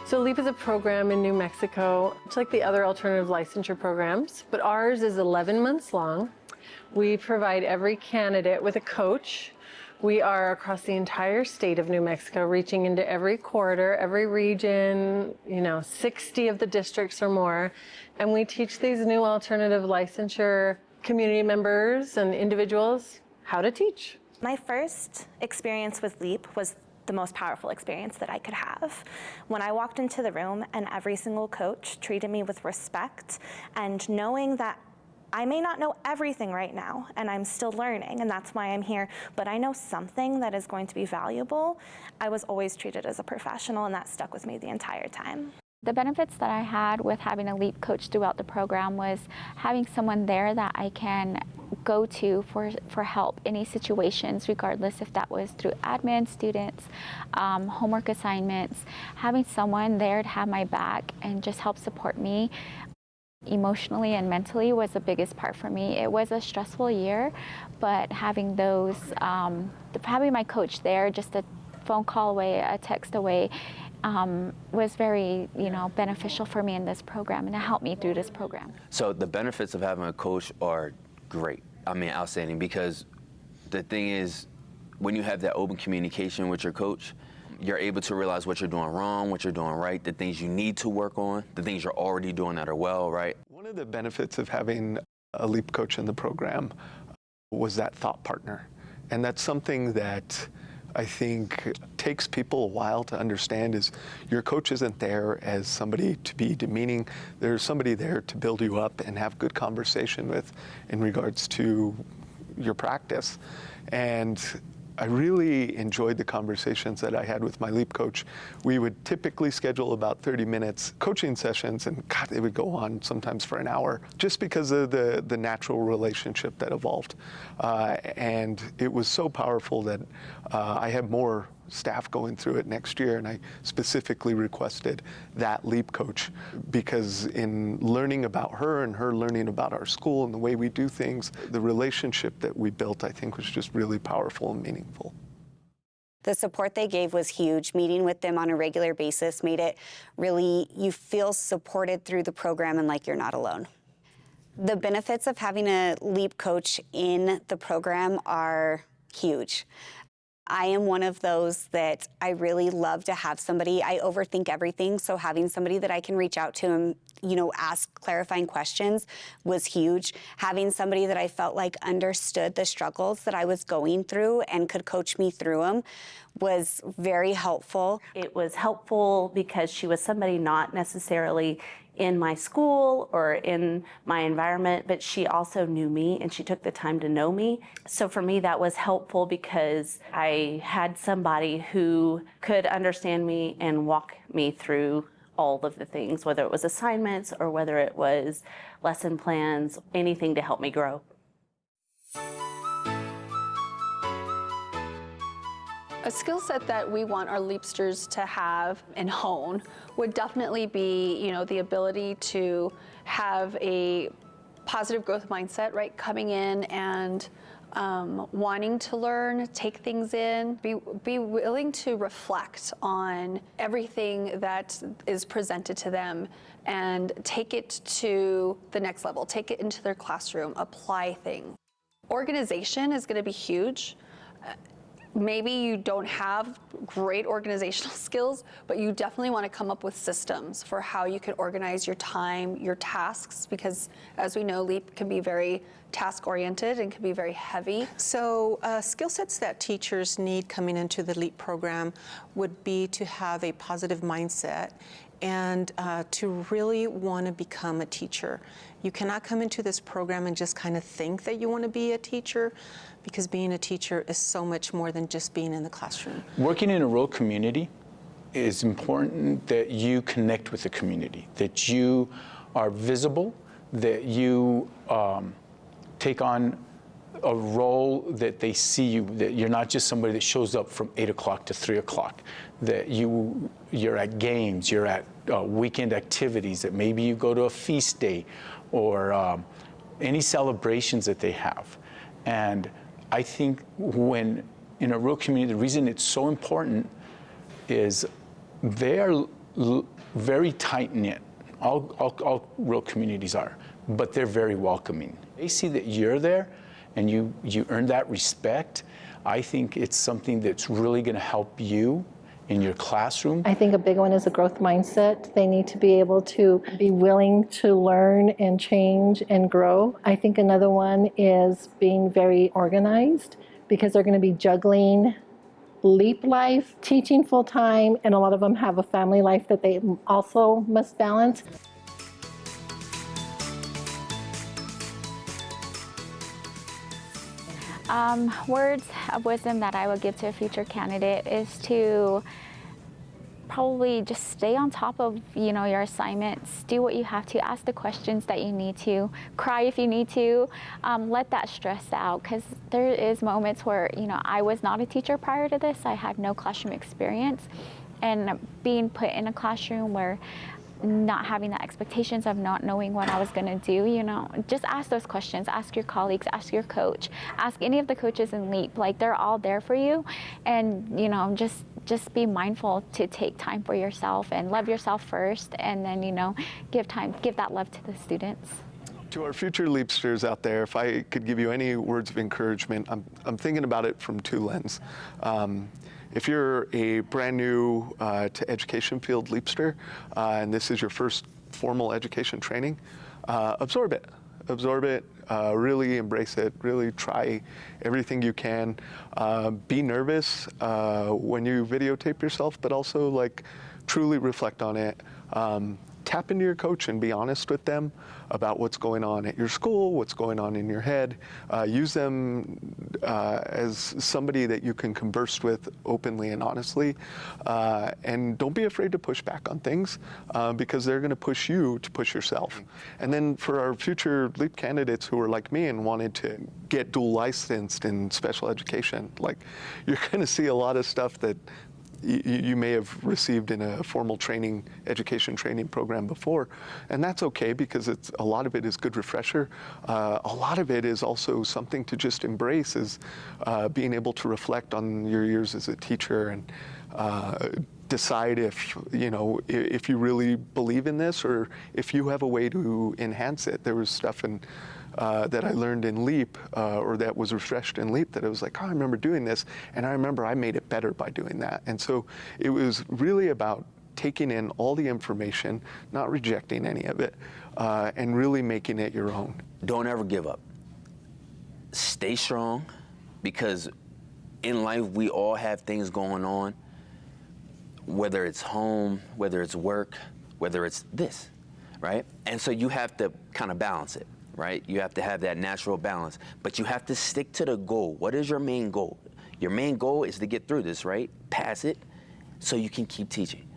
So LEAP is a program in New Mexico. It's like the other alternative licensure programs, but ours is 11 months long. We provide every candidate with a coach. We are across the entire state of New Mexico, reaching into every corridor, every region, 60 of the districts or more. And we teach these new alternative licensure community members and individuals how to teach. My first experience with LEAP was the most powerful experience that I could have. When I walked into the room and every single coach treated me with respect, and knowing that I may not know everything right now, and I'm still learning, and that's why I'm here, but I know something that is going to be valuable, I was always treated as a professional, and that stuck with me the entire time. The benefits that I had with having a LEAP coach throughout the program was having someone there that I can go to for help in any situations, regardless if that was through admin, students, homework assignments. Having someone there to have my back and just help support me emotionally and mentally was the biggest part for me. It was a stressful year, but having those, having my coach there, just a phone call away, a text away, was very, beneficial for me in this program, and it helped me through this program. So the benefits of having a coach are great. I mean, outstanding, because the thing is, when you have that open communication with your coach, you're able to realize what you're doing wrong, what you're doing right, the things you need to work on, the things you're already doing that are well, right? One of the benefits of having a LEAP coach in the program was that thought partner. And that's something that I think takes people a while to understand, is your coach isn't there as somebody to be demeaning. There's somebody there to build you up and have good conversation with in regards to your practice. And I really enjoyed the conversations that I had with my LEAP coach. We would typically schedule about 30 minutes coaching sessions, and God, they would go on sometimes for an hour, just because of the natural relationship that evolved. And it was so powerful that I have more staff going through it next year, and I specifically requested that LEAP coach, because in learning about her and her learning about our school and the way we do things, the relationship that we built, I think, was just really powerful and meaningful. The support they gave was huge. Meeting with them on a regular basis made it really, you feel supported through the program and like you're not alone. The benefits of having a LEAP coach in the program are huge. I am one of those that I really love to have somebody. I overthink everything, so having somebody that I can reach out to and, ask clarifying questions was huge. Having somebody that I felt like understood the struggles that I was going through and could coach me through them was very helpful. It was helpful because she was somebody not necessarily in my school or in my environment, but she also knew me and she took the time to know me. So for me, that was helpful because I had somebody who could understand me and walk me through all of the things, whether it was assignments or whether it was lesson plans, anything to help me grow. A skill set that we want our Leapsters to have and hone would definitely be, the ability to have a positive growth mindset, right? Coming in and wanting to learn, take things in, be willing to reflect on everything that is presented to them and take it to the next level, take it into their classroom, apply things. Organization is going to be huge. Maybe you don't have great organizational skills, but you definitely want to come up with systems for how you can organize your time, your tasks, because as we know, LEAP can be very task-oriented and can be very heavy. So skill sets that teachers need coming into the LEAP program would be to have a positive mindset and to really want to become a teacher. You cannot come into this program and just kind of think that you want to be a teacher, because being a teacher is so much more than just being in the classroom. Working in a rural community is important that you connect with the community, that you are visible, that you take on a role that they see you, that you're not just somebody that shows up from 8 o'clock to 3 o'clock, that you're at games, you're at weekend activities, that maybe you go to a feast day or any celebrations that they have. And I think when in a rural community, the reason it's so important is they are very tight-knit. All real communities are, but they're very welcoming. They see that you're there and you earn that respect. I think it's something that's really going to help you in your classroom. I think a big one is a growth mindset. They need to be able to be willing to learn and change and grow. I think another one is being very organized, because they're going to be juggling LEAP life, teaching full-time, and a lot of them have a family life that they also must balance. Words of wisdom that I would give to a future candidate is to probably just stay on top of, your assignments, do what you have to, ask the questions that you need to, cry if you need to, let that stress out, because there is moments where, I was not a teacher prior to this. I had no classroom experience, and being put in a classroom where not having the expectations of not knowing what I was going to do, just ask those questions. Ask your colleagues, ask your coach, ask any of the coaches in LEAP. Like, they're all there for you. And, just be mindful to take time for yourself and love yourself first, and then, give that love to the students. To our future Leapsters out there, if I could give you any words of encouragement, I'm thinking about it from two lenses. If you're a brand new to education field Leapster, and this is your first formal education training, absorb it. Absorb it, really embrace it, really try everything you can. Be nervous when you videotape yourself, but also truly reflect on it. Tap into your coach and be honest with them about what's going on at your school, what's going on in your head. Use them as somebody that you can converse with openly and honestly. And don't be afraid to push back on things, because they're going to push you to push yourself. And then for our future LEAP candidates who are like me and wanted to get dual licensed in special education, you're going to see a lot of stuff that you may have received in a formal education training program before, and that's okay, because a lot of it is good refresher. A lot of it is also something to just embrace, is being able to reflect on your years as a teacher and decide if you really believe in this, or if you have a way to enhance it. There was stuff that I learned in LEAP, or that was refreshed in LEAP, that I was like, oh, I remember doing this, and I remember I made it better by doing that. And so it was really about taking in all the information, not rejecting any of it, and really making it your own. Don't ever give up. Stay strong, because in life we all have things going on, whether it's home, whether it's work, whether it's this, right? And so you have to kind of balance it. Right? You have to have that natural balance, but you have to stick to the goal. What is your main goal? Your main goal is to get through this, right? Pass it so you can keep teaching.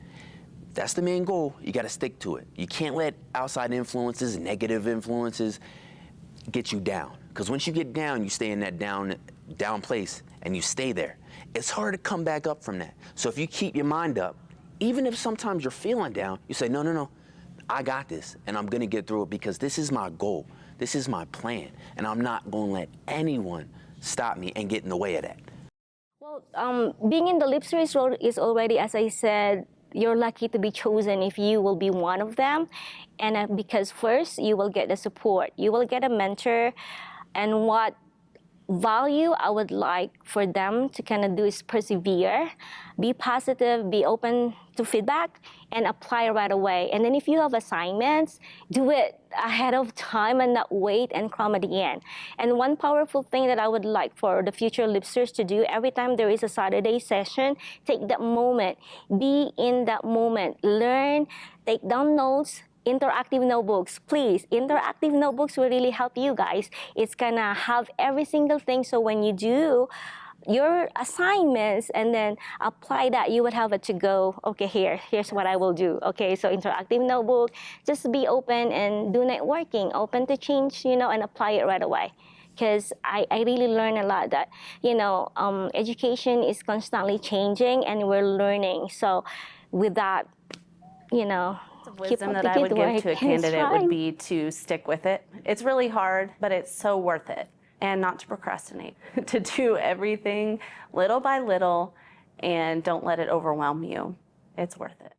That's the main goal. You got to stick to it. You can't let outside influences, negative influences get you down, because once you get down, you stay in that down place and you stay there. It's hard to come back up from that. So if you keep your mind up, even if sometimes you're feeling down, you say, no, I got this, and I'm going to get through it, because this is my goal. This is my plan, and I'm not going to let anyone stop me and get in the way of that. Well, being in the Leapsters role is already, as I said, you're lucky to be chosen if you will be one of them. And because first, you will get the support. You will get a mentor, and what value I would like for them to kind of do is persevere, be positive, be open to feedback, and apply right away. And then if you have assignments, do it ahead of time and not wait and cram at the end. And one powerful thing that I would like for the future Leapsters to do, every time there is a Saturday session, take that moment, be in that moment, learn, take down notes, interactive notebooks. Please, interactive notebooks will really help you guys. It's gonna have every single thing, so when you do your assignments and then apply that, you would have it to go, okay, here's what I will do. Okay, so interactive notebook, just be open and do networking, open to change, and apply it right away. Because I really learned a lot that, education is constantly changing and we're learning. So with that, Wisdom that I would give to a candidate would be to stick with it. It's really hard, but it's so worth it. And not to procrastinate, to do everything little by little, and don't let it overwhelm you. It's worth it.